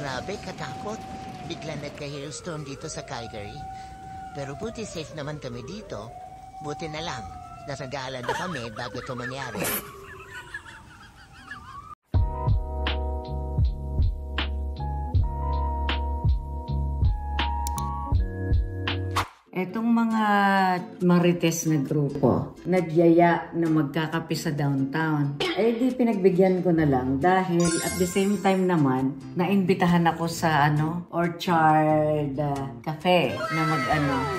Grabe, katakot. Bigla nagka-hailstorm dito sa Calgary. Pero buti safe naman kami dito. Buti na lang. Nasagalan na kami bago ito mangyari. Etong mga marites na grupo, nagyaya na magkakape sa downtown. Eh di pinagbigyan ko na lang dahil at the same time naman, naimbitahan ako sa Orchard Cafe na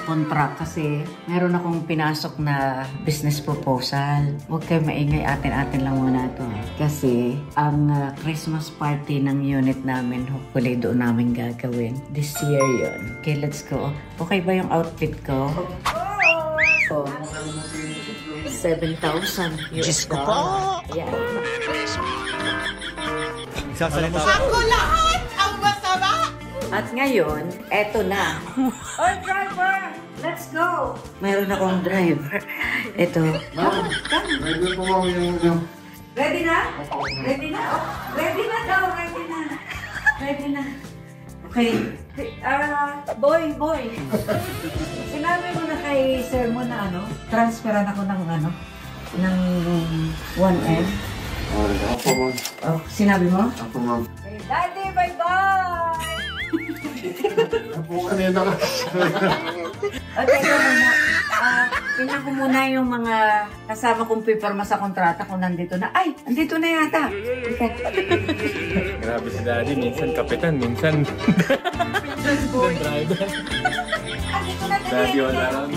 contract kasi meron akong pinasok na business proposal. Huwag kayo maingay, atin-atin lang muna ito. Kasi ang Christmas party ng unit namin, hopefully doon namin gagawin. This year yun. Okay, let's go. Okay ba yung outfit ko? Oh. 7,000 US. Diyos ko po! Yeah. Ako lahat ang masama! At ngayon, eto na. Oh, driver! Let's go! Mayroon akong driver. Eto. Ready na? Ready na? Oh, ready na daw, ready na. Ready na. Okay. Boy. Sinabi mo na kay sir mo na transferan ako ng ng 1M. Oh, sinabi mo? Ako, ma'am. Hey, Daddy, bye-bye! Ako kanina ka. Okay, muna. Tingnan ko muna yung mga kasama kong pipirma sa kontrata kung nandito na. Ay, nandito na yata. Okay. Grabe si Daddy. Minsan kapitan, minsan driver. Daddy, wala lang.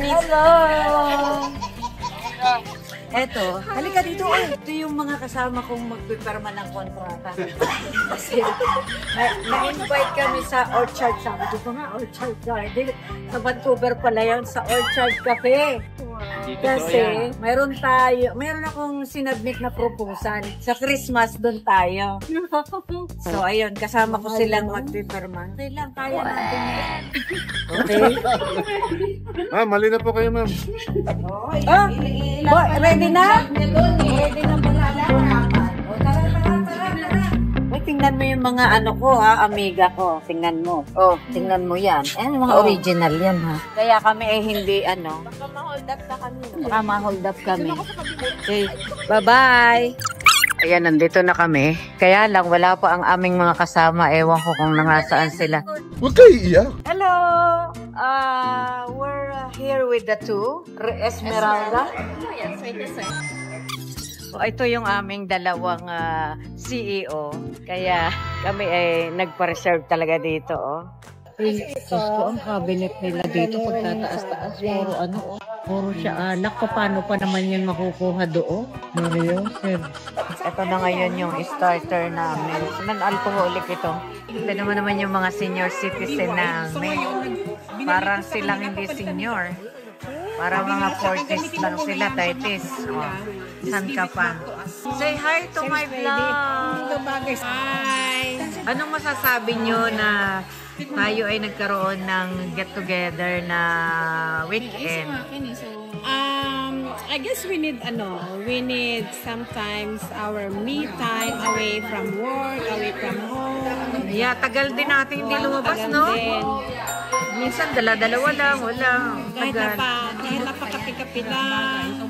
Hello! Eto, halika dito. Ito yung mga kasama kong magpipirma ng kontrata. Kasi na-invite kami sa Orchard. Sabi ko nga, Orchard Garden. Sa Vancouver pala yun, sa Orchard Cafe. Kasi mayroon akong sinubmit na proposal. Sa Christmas doon tayo. So ayun, kasama ko silang magpipirma. Okay lang, kaya natin. Okay? Ma'am, mali na po kayo, ma'am. Ready na? Ready na pala. Tara. Tingnan mo yung mga amiga ko. Tingnan mo. Tingnan mo yan. Mga original yan, ha. Kaya kami hindi, Baka ma-hold up na kami. Baka ma-hold up kami. Okay, bye-bye. Ayan, nandito na kami. Kaya lang, wala pa ang aming mga kasama. Ewan ko kung nangasaan sila. Huwag kayo iiyak. Hello! We're here with the two. Esmeralda. Yes, wait a second. Ito yung aming dalawang CEO. Kaya kami ay nagpa-reserve talaga dito. Sus ko, ang cabinet nila dito pagtataas-taas. Puro siya alak. Paano pa naman yun makukuha doon? Ito na ngayon yung starter namin. Non-alcoholic ito. Ito naman yung mga senior citizen namin. Parang silang hindi senior. Para mga 40s lang sila, 30s. Saan ka pa? Say hi to my vlog! Hi! Anong masasabi nyo na tayo ay nagkaroon ng get-together na weekend? I guess we need sometimes our me time away from work, away from home. Yeah, tagal din natin hindi lumabas, no? Minsan dala-dalawa lang, wala. Kahit napakapi-kapi lang.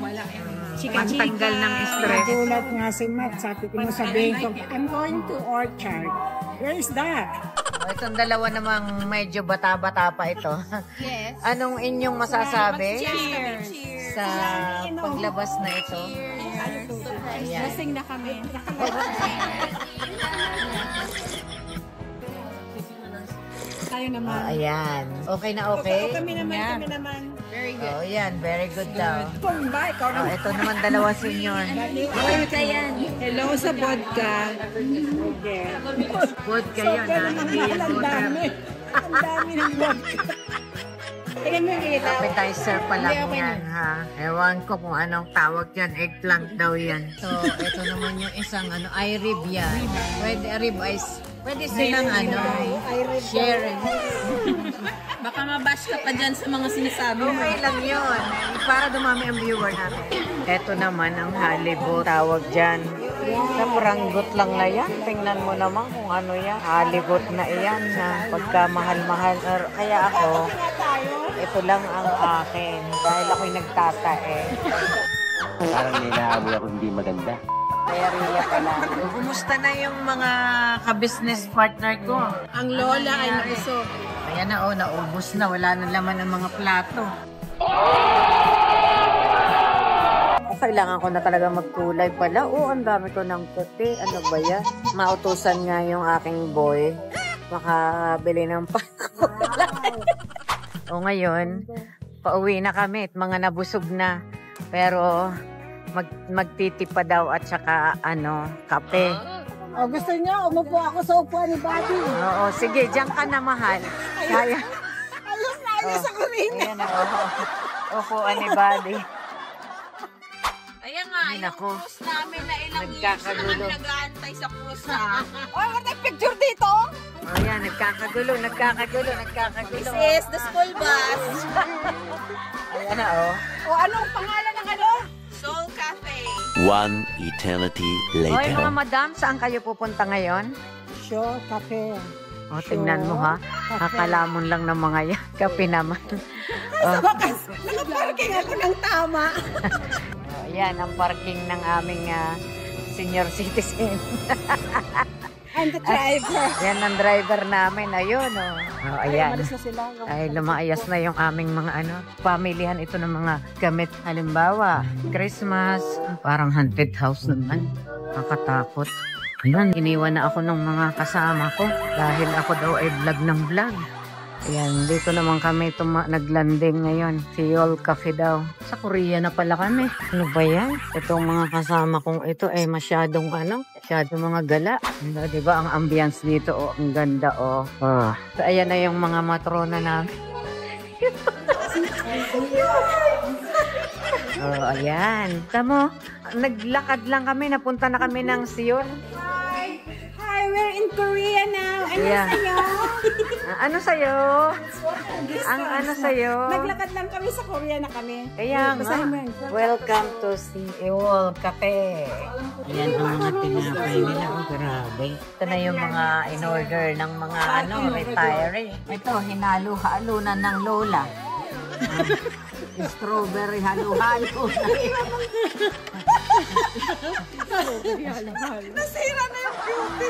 Pantanggal ng stress. Nagulat nga si Matt, sabi ko sabihin ko, I'm going to Orchard. Where is that? Itong dalawa namang medyo bata-bata pa ito. Yes. Anong inyong masasabi Cheers! sa paglabas na ito? Ayan. Lasing na kami. Tayo naman. Ayan. Okay na okay? Kami naman. Very good. Oh, yan. Very good daw. Ba, ikaw Oh, ito naman dalawa senior. Hello sa vodka. Vodka yun, ha? Hindi yung Ang water. dami. Ang dami ng vodka. Tingnan mo yung ilaw. Appetizer pa lang yan, ha? Ewan ko kung anong tawag yan. Eggplant daw yan. So, ito naman yung isang ay rib yan. Pwede, rib eyes. Pwede silang sharing. Baka mabash ka pa dyan sa mga sinasabi mo. Okay lang yun. Para dumami ang viewer natin. Ito naman ang halibut. Tawag dyan. Sa pranggot lang na yan. Tingnan mo naman kung ano yan. Halibut na iyan na pagka mahal-mahal. Kaya ako, ito lang ang akin. Dahil ako'y nagtatae. Parang may naamoy ako hindi maganda. Kaya riya pala. Kumusta na yung mga ka-business partner ko? Ang lola ay nausok. Ayan na, naubos na. Wala na laman ang mga plato. Kailangan ko na talaga magkulay pala. Ang dami ko ng puti. Ano ba yan? Mautusan nga yung aking boy. Makabili ng pangkulay. Ngayon, pauwi na kami at mga nabusog na. Pero magtitipa daw at saka kape. Gusto niyo, umupo ako sa upuan ni Bobby. Oo, sige, diyan ka na, mahal. Kaya. Ayos sa kurina. Ayan na, upuan ni Buddy. Ayan nga, yung Nako. cruise namin na ilang years Nagkakagulo. naman nag-aantay sa cruise na. Picture dito. Ayan, nagkakagulo. This is the school bus. Ayan na, Anong pangalan ng Soul Cafe. One eternity Hoy, later. mga madam, saan kayo pupunta ngayon? Show Cafe. Tingnan mo, ha? Kakalamon lang ng mga yan. Kape naman. Nakaparking ako ng tama. Ayan, ang parking ng aming senior citizen. I'm the driver. Yan ang driver namin. Ayun, ayan. Malis na sila. Ay, lumaayas na yung aming mga pamilihan ito ng mga gamit. Halimbawa, Christmas, parang haunted house naman. Nakatakot. Ayan, iniwan na ako ng mga kasama ko dahil ako daw ay vlog ng vlog. Ayan, dito naman kami naglanding ngayon. Seoul Cafe daw. Sa Korea na pala kami. Ano ba yan? Itong mga kasama kong ito ay masyadong mga gala. Diba ang ambience dito, ang ganda, So, ayan na yung mga matrona namin. Ayan. Tamo, naglakad lang kami, napunta na kami ng Seoul. Hi, we're in Korea now. Yeah. Ano sa'yo? Ano sa'yo? Naglakad lang kami sa Korea na kami. Kaya nga. Welcome to Seoul Cafe. Ayan ang mga tinapay nila. Grabe. Ito na yung mga in-order ng mga retiree. Ito, hinalo-halo na ng lola. Strawberry halo-halo. Nasira na yung beauty.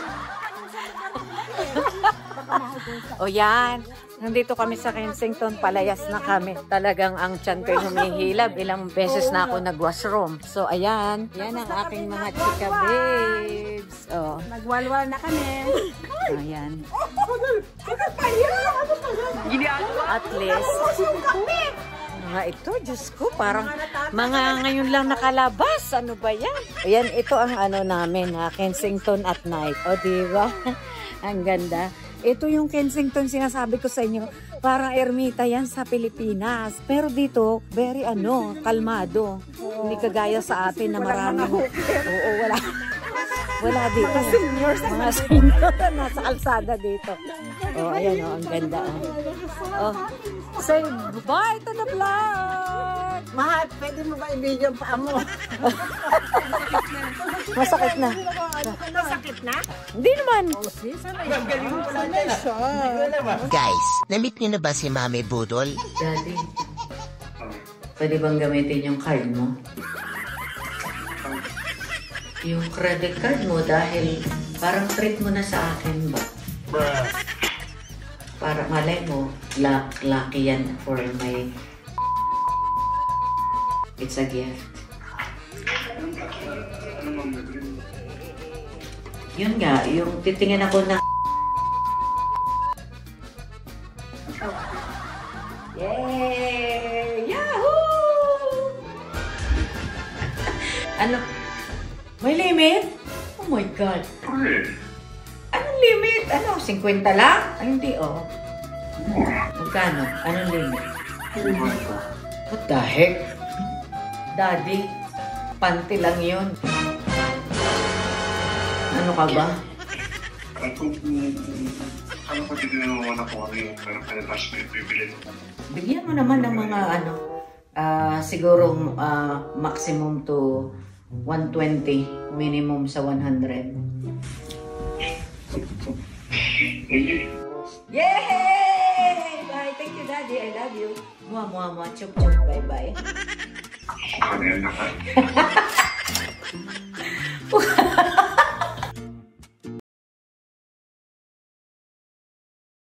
Yan. Nandito kami sa Kensington. Palayas na kami. Talagang ang tiyan ko'y humihilab. Ilang beses na ako nag-washroom. So, ayan. Yan ang aking mga chika babes. Nagwalwal na kami. Ayan. At least, mga ito, Diyos ko, parang mga ngayon lang nakalabas. Ano ba yan? Ayan, ito ang namin, Kensington at night. Diba? Ang ganda. Ito yung Kensington sinasabi ko sa inyo. Parang ermita yan sa Pilipinas. Pero dito, very kalmado. Hindi kagaya sa atin na marami. Oo, wala. Wala dito. Mga senior. Nasa kalsada dito. Ayan ang ganda. Say bye to the vlog! Mahal, pwede mo ba i-video pa mo? Masakit na. Masakit na? Hindi naman. Guys, na-meet niyo na ba si Mami Budol? Daddy, pwede bang gamitin yung card mo? Yung credit card mo dahil parang treat mo na sa akin ba? Para malay mo, lucky yan for my... It's a gift. Yun nga, yung titingin ako na... Yay! Yahoo! Ano? May limit? Oh my God. Anong limit? Ano? 50 lang? Ay, hindi, oh. Magkano? Anong limit? What the heck? Daddy, panty lang yun. Ano ka ba? Ano ko titignan mo na kung ano yung panatas na ibibili mo? Bigyan mo naman ng mga ano, siguro maximum to 120, minimum sa 100. Yay! Bye! Thank you, Daddy. I love you. Mua, mua, mua. Chup, chup. Bye-bye. Ano yan na ka?